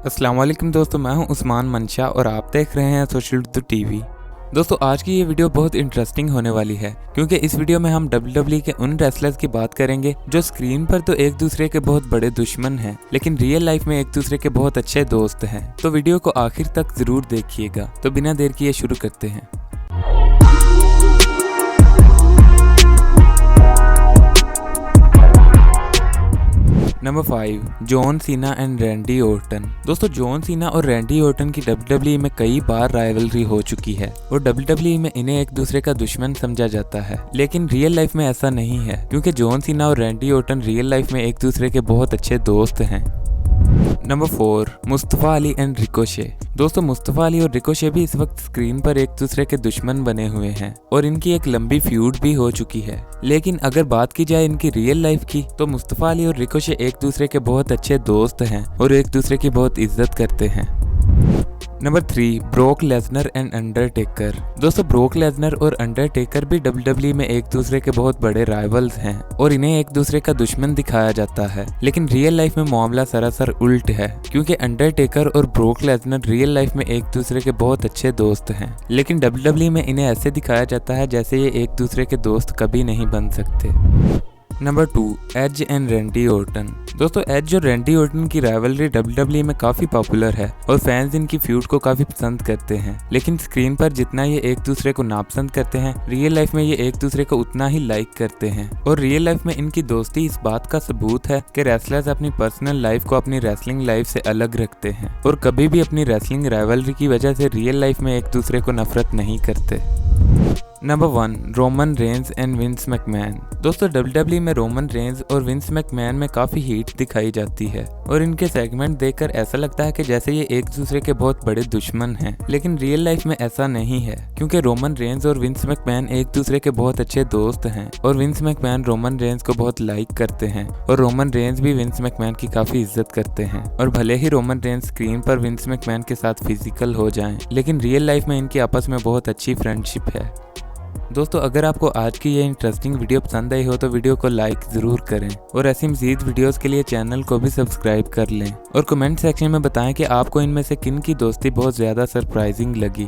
अस्सलाम वालेकुम दोस्तों, मैं हूं उस्मान मंशा और आप देख रहे हैं सोशल टीवी। दोस्तों आज की ये वीडियो बहुत इंटरेस्टिंग होने वाली है क्योंकि इस वीडियो में हम WWE के उन रेसलर्स की बात करेंगे जो स्क्रीन पर तो एक दूसरे के बहुत बड़े दुश्मन हैं, लेकिन रियल लाइफ में एक दूसरे के बहुत अच्छे दोस्त हैं। तो वीडियो को आखिर तक जरूर देखिएगा। तो बिना देर किए शुरू करते हैं। Number 5, John Cena and Randy Orton. दोस्तों जॉन सीना और रैंडी ऑर्टन की WWE में कई बार राइवलरी हो चुकी है और WWE में इन्हें एक दूसरे का दुश्मन समझा जाता है, लेकिन रियल लाइफ में ऐसा नहीं है क्योंकि जॉन सीना और रैंडी ऑर्टन रियल लाइफ में एक दूसरे के बहुत अच्छे दोस्त हैं। Number 4, Mustafa Ali and Ricochet. दोस्तों मुस्तफा अली और रिकोशे भी इस वक्त स्क्रीन पर एक दूसरे के दुश्मन बने हुए हैं और इनकी एक लंबी फ्यूड भी हो चुकी है, लेकिन अगर बात की जाए इनकी रियल लाइफ की तो मुस्तफा अली और रिकोशे एक दूसरे के बहुत अच्छे दोस्त हैं और एक दूसरे की बहुत इज्जत करते हैं। Number 3, broke Lesnar and Undertaker. दोस्तों ब्रोक लेसनर और अंडरटेकर भी WWE में एक दूसरे के बहुत बड़े राइवल्स हैं और इन्हें एक दूसरे का दुश्मन दिखाया जाता है, लेकिन रियल लाइफ में मामला सरासर उल्ट है क्योंकि अंडरटेकर और ब्रोक लेसनर रियल लाइफ में एक दूसरे के बहुत अच्छे दोस्त हैं, लेकिन WWE में इन्हें ऐसे दिखाया जाता है जैसे ये एक दूसरे के दोस्त कभी नहीं बन सकते। Number 2, Edge and Randy Orton. दोस्तों एज और रैंडी ऑर्टन की राइवलरी WWE में काफी पॉपुलर है और फैंस इनकी फ्यूड को काफी पसंद करते हैं, लेकिन स्क्रीन पर जितना ये एक दूसरे को नापसंद करते हैं रियल लाइफ में ये एक दूसरे को उतना ही लाइक करते हैं। और रियल लाइफ में इनकी दोस्ती इस बात का सबूत है कि रेसलर्स अपनी पर्सनल लाइफ को अपनी रेसलिंग लाइफ से अलग रखते हैं और कभी भी अपनी रेसलिंग राइवलरी की वजह से रियल लाइफ में एक दूसरे को नफरत नहीं करते। Number 1, Roman Reigns and Vince McMahon. दोस्तों WWE में रोमन रेंज और विंस मैकमैन में काफी हीट दिखाई जाती है और इनके सेगमेंट देखकर ऐसा लगता है कि जैसे ये एक दूसरे के बहुत बड़े दुश्मन हैं, लेकिन रियल लाइफ में ऐसा नहीं है क्योंकि रोमन रेंज और विंस मैकमैन एक दूसरे के बहुत अच्छे दोस्त हैं और विंस मैकमैन रोमन रेंज को बहुत लाइक करते हैं और रोमन रेंज भी विंस मैकमैन की काफी इज्जत करते हैं। और भले ही रोमन रेंज स्क्रीन पर विंस मैकमैन के साथ फिजिकल हो जाएं, लेकिन रियल लाइफ में इनकी आपस में बहुत अच्छी फ्रेंडशिप है। दोस्तों अगर आपको आज की ये इंटरेस्टिंग वीडियो पसंद आई हो तो वीडियो को लाइक जरूर करें और ऐसी मज़ीद वीडियोस के लिए चैनल को भी सब्सक्राइब कर लें और कमेंट सेक्शन में बताएं कि आपको इनमें से किन की दोस्ती बहुत ज़्यादा सरप्राइजिंग लगी।